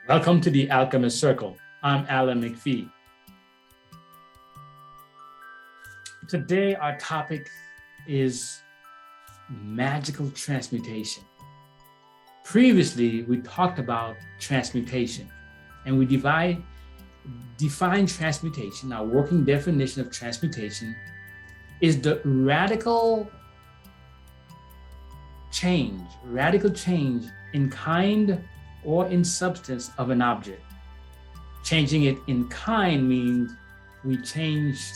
Welcome to the Alchemist Circle. I'm Alan McPhee. Today, our topic is magical transmutation. Previously, we talked about transmutation, and we define transmutation. Our working definition of transmutation is the radical change in kind or in substance of an object. Changing it in kind means we changed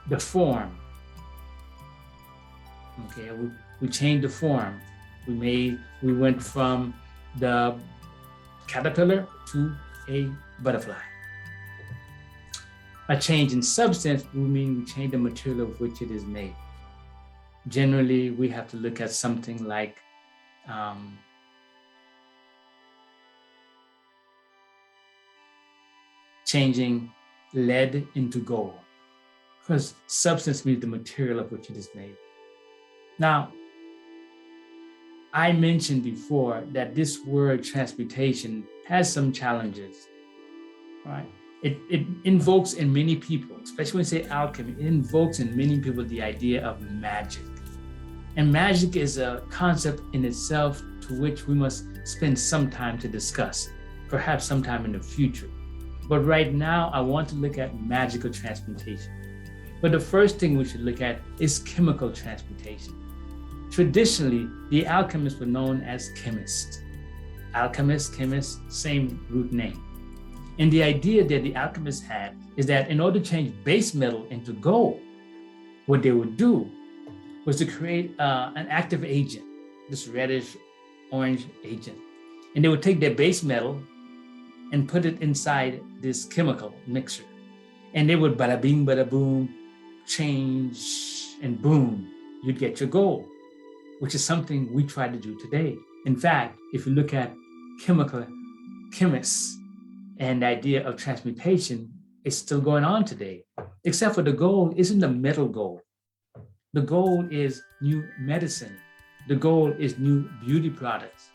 the form. Okay, we changed the form. We went from the caterpillar to a butterfly. A change in substance will mean we change the material of which it is made. Generally, we have to look at something like changing lead into gold, because substance means the material of which it is made. Now, I mentioned before that this word transmutation has some challenges, right? It invokes in many people, especially when you say alchemy, it invokes in many people the idea of magic. And magic is a concept in itself to which we must spend some time to discuss, perhaps sometime in the future. But right now, I want to look at magical transmutation. But the first thing we should look at is chemical transmutation. Traditionally, the alchemists were known as chemists. Alchemist, chemist, same root name. And the idea that the alchemists had is that in order to change base metal into gold, what they would do was to create an active agent, this reddish orange agent. And they would take their base metal and put it inside this chemical mixture. And they would bada bing, bada boom, change, and boom, you'd get your gold, which is something we try to do today. In fact, if you look at chemists and the idea of transmutation, it's still going on today, except for the gold isn't the metal gold. The gold is new medicine. The gold is new beauty products,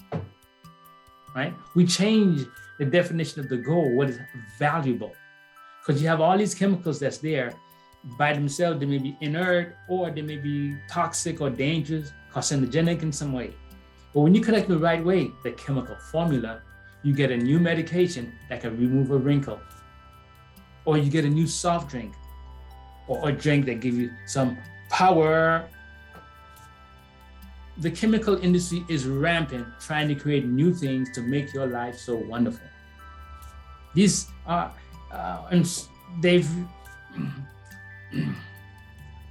right? We change the definition of the gold, what is valuable, because you have all these chemicals that's there by themselves. They may be inert, or they may be toxic or dangerous, carcinogenic in some way. But when you connect the right way, the chemical formula, you get a new medication that can remove a wrinkle, or you get a new soft drink, or a drink that gives you some power. The chemical industry is rampant, trying to create new things to make your life so wonderful. These are,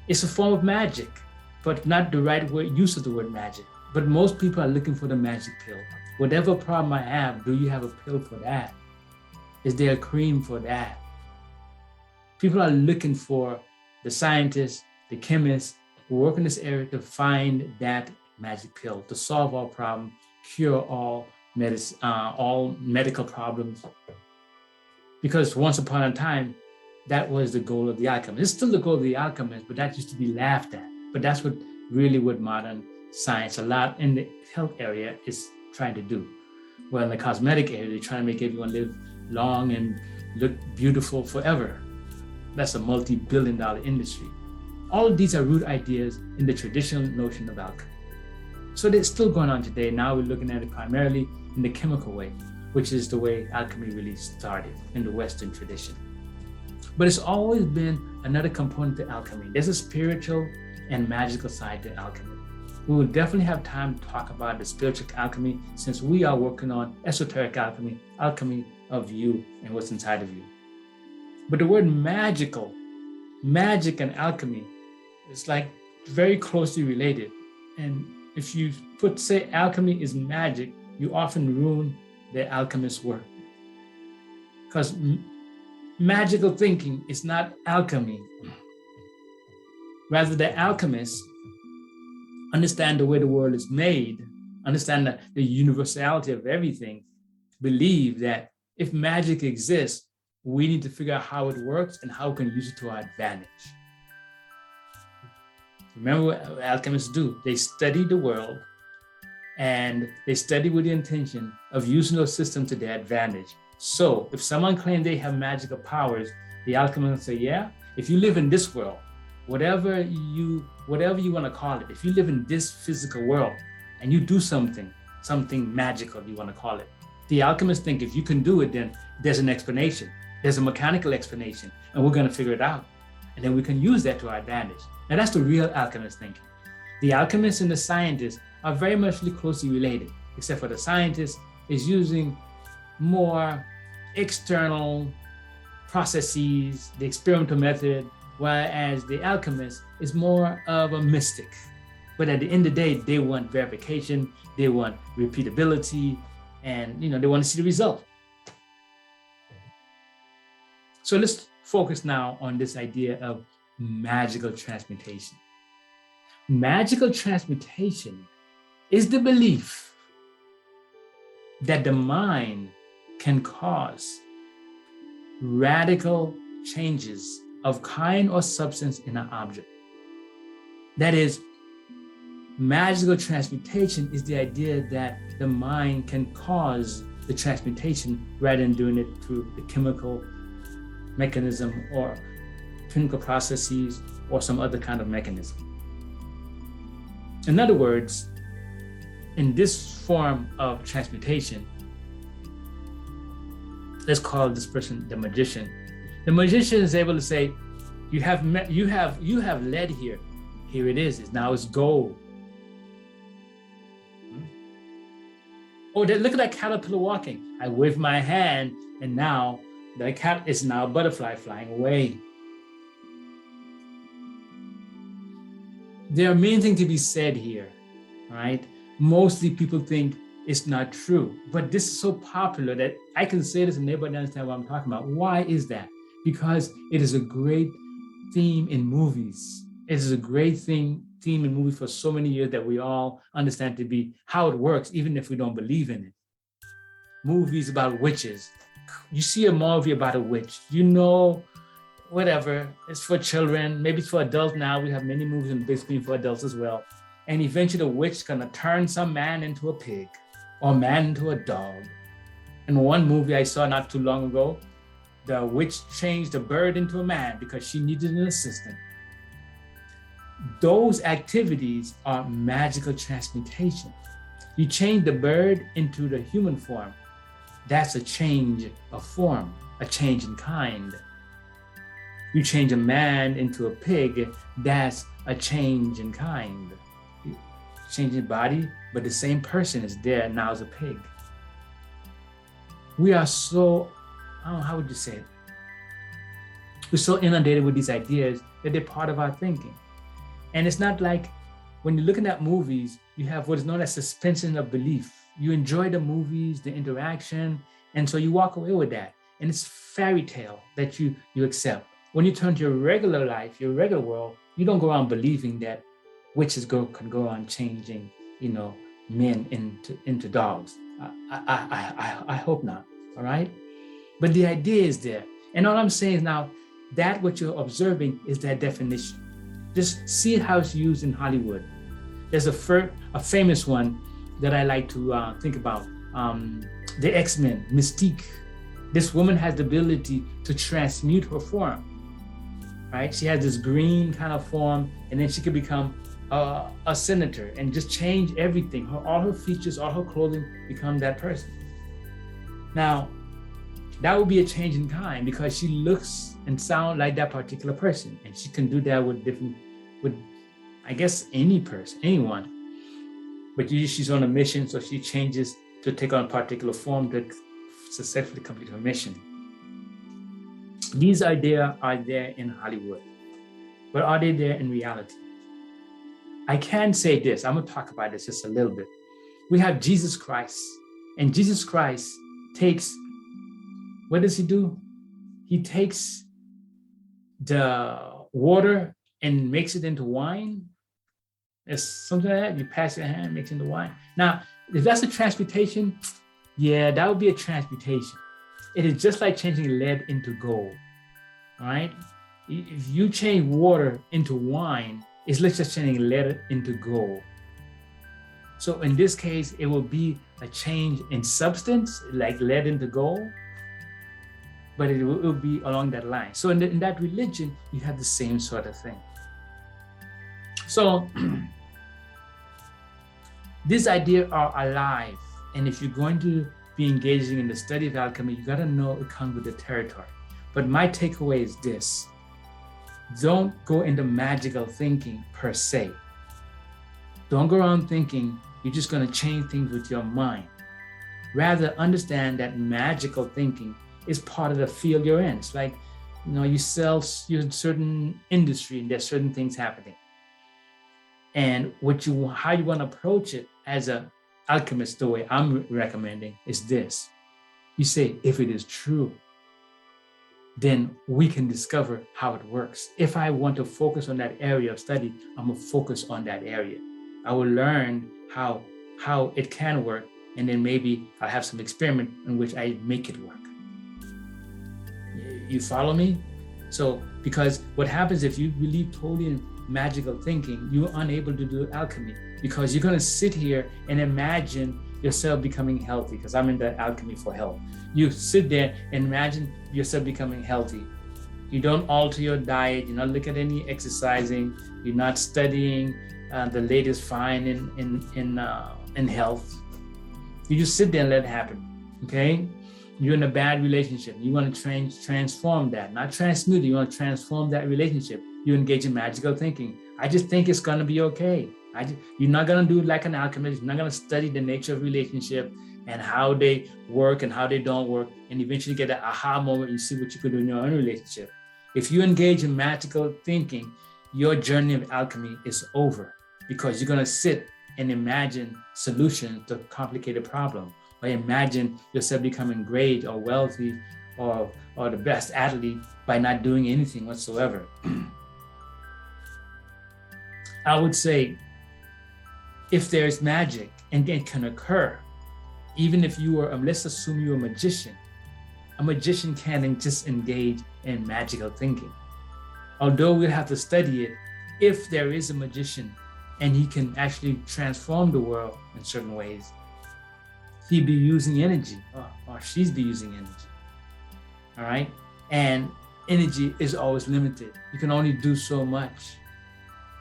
it's a form of magic, but not the right use of the word magic. But most people are looking for the magic pill. Whatever problem I have, do you have a pill for that? Is there a cream for that? People are looking for the scientists, the chemists who work in this area to find that magic pill to solve all problems, cure all medical problems. Because once upon a time, that was the goal of the alchemist. It's still the goal of the alchemist, but that used to be laughed at. But that's what modern science, a lot in the health area, is trying to do. Well, in the cosmetic area, they're trying to make everyone live long and look beautiful forever. That's a multi-billion-dollar industry. All of these are root ideas in the traditional notion of alchemy. So they're still going on today. Now we're looking at it primarily in the chemical way, which is the way alchemy really started in the Western tradition. But it's always been another component to alchemy. There's a spiritual and magical side to alchemy. We will definitely have time to talk about the spiritual alchemy, since we are working on esoteric alchemy, alchemy of you and what's inside of you. But the word magic and alchemy is like very closely related. And if you say alchemy is magic, you often ruin the alchemist's work. Because magical thinking is not alchemy. Rather, the alchemists understand the way the world is made, understand the universality of everything, believe that if magic exists, we need to figure out how it works and how we can use it to our advantage. Remember what alchemists do? They study the world And they study with the intention of using those systems to their advantage. So if someone claims they have magical powers, the alchemists say, yeah, if you live in this world, whatever you want to call it, if you live in this physical world and you do something magical, you want to call it, the alchemists think if you can do it, then there's an explanation. There's a mechanical explanation, and we're going to figure it out. And then we can use that to our advantage. Now, that's the real alchemist thinking. The alchemists and the scientists are very much closely related, except for the scientist is using more external processes, the experimental method, whereas the alchemist is more of a mystic. But at the end of the day, they want verification, they want repeatability, and they want to see the result. So let's focus now on this idea of magical transmutation. Magical transmutation is the belief that the mind can cause radical changes of kind or substance in an object. That is, magical transmutation is the idea that the mind can cause the transmutation rather than doing it through the chemical mechanism or chemical processes or some other kind of mechanism. In other words, in this form of transmutation, let's call this person the magician. The magician is able to say, you have lead here. Here it is. Now it's gold. Oh, look at that caterpillar walking. I wave my hand, and now the cat is now a butterfly flying away. There are many things to be said here, right? Mostly people think it's not true, but this is so popular that I can say this and everybody understand what I'm talking about. Why is that? Because it is a great theme in movies. It is a great theme in movies for so many years that we all understand to be how it works, even if we don't believe in it. Movies about witches. You see a movie about a witch, whatever, it's for children, maybe it's for adults now. We have many movies on the big screen for adults as well. And eventually the witch is gonna turn some man into a pig or man into a dog. In one movie I saw not too long ago, the witch changed a bird into a man because she needed an assistant. Those activities are magical transmutation. You change the bird into the human form. That's a change of form, a change in kind. You change a man into a pig, that's a change in kind. You change in body, but the same person is there now as a pig. We are so, how would you say it? We're so inundated with these ideas that they're part of our thinking. And it's not like when you're looking at movies, you have what is known as suspension of belief. You enjoy the movies, the interaction, and so you walk away with that. And it's fairy tale that you accept. When you turn to your regular life, your regular world, you don't go around believing that witches can go on changing, men into dogs. I hope not, all right? But the idea is there. And all I'm saying is now, that what you're observing is that definition. Just see how it's used in Hollywood. There's a famous one that I like to think about. The X-Men, Mystique. This woman has the ability to transmute her form, right? She has this green kind of form, and then she could become a senator and just change everything. All her features, all her clothing become that person. Now, that would be a change in kind because she looks and sounds like that particular person. And she can do that with I guess, any person, anyone. But usually she's on a mission, so she changes to take on a particular form to successfully complete her mission. These ideas are there in Hollywood, but are they there in reality? I can say this, I'm gonna talk about this just a little bit. We have Jesus Christ, and Jesus Christ takes, what does he do? He takes the water and makes it into wine. It's something like that. You pass your hand, makes it into wine. Now, if that's a transmutation, yeah, that would be a transmutation. It is just like changing lead into gold, all right? If you change water into wine, it's like just changing lead into gold. So in this case, it will be a change in substance, like lead into gold, but it will be along that line. So in that religion, you have the same sort of thing. So these ideas are alive. And if you're going to be engaging in the study of alchemy, you got to know it comes with the territory. But my takeaway is this: don't go into magical thinking per se. Don't go around thinking you're just going to change things with your mind. Rather, understand that magical thinking is part of the field you're in. It's like, you sell your certain industry and there's certain things happening. And how you want to approach it as an alchemist, the way I'm recommending, is this. You say, if it is true, then we can discover how it works. If I want to focus on that area of study, I'm going to focus on that area. I will learn how it can work, and then maybe I'll have some experiment in which I make it work. You follow me? So, because what happens if you believe totally in magical thinking, you're unable to do alchemy, because you're going to sit here and imagine yourself becoming healthy, because I'm in the alchemy for health. You sit there and imagine yourself becoming healthy. You don't alter your diet. You're not looking at any exercising. You're not studying the latest find in health. You just sit there and let it happen, okay? You're in a bad relationship. You want to transform that, not transmute it. You want to transform that relationship. You engage in magical thinking. I just think it's going to be okay. You're not going to do it like an alchemist. You're not going to study the nature of relationship and how they work and how they don't work, and eventually get an aha moment. You see what you could do in your own relationship. If you engage in magical thinking, your journey of alchemy is over, because you're going to sit and imagine solutions to complicated problems, or imagine yourself becoming great or wealthy or the best athlete by not doing anything whatsoever. I would say, if there's magic, and it can occur, even if you are, let's assume you're a magician can't just engage in magical thinking. Although we'll have to study it, if there is a magician and he can actually transform the world in certain ways, he'd be using energy, or she's be using energy, all right? And energy is always limited. You can only do so much.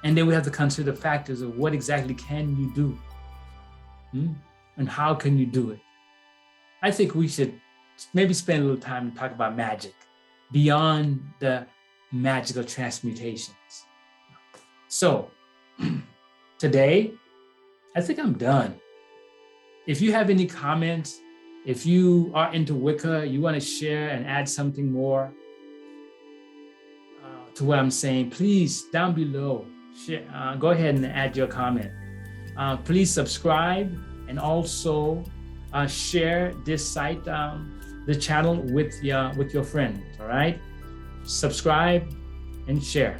And then we have to consider factors of what exactly can you do, and how can you do it? I think we should maybe spend a little time and talk about magic beyond the magical transmutations. So today, I think I'm done. If you have any comments, if you are into Wicca, you want to share and add something more to what I'm saying, please, down below, share, go ahead and add your comment. Please subscribe, and also share this site, the channel with your friends, all right? Subscribe and share.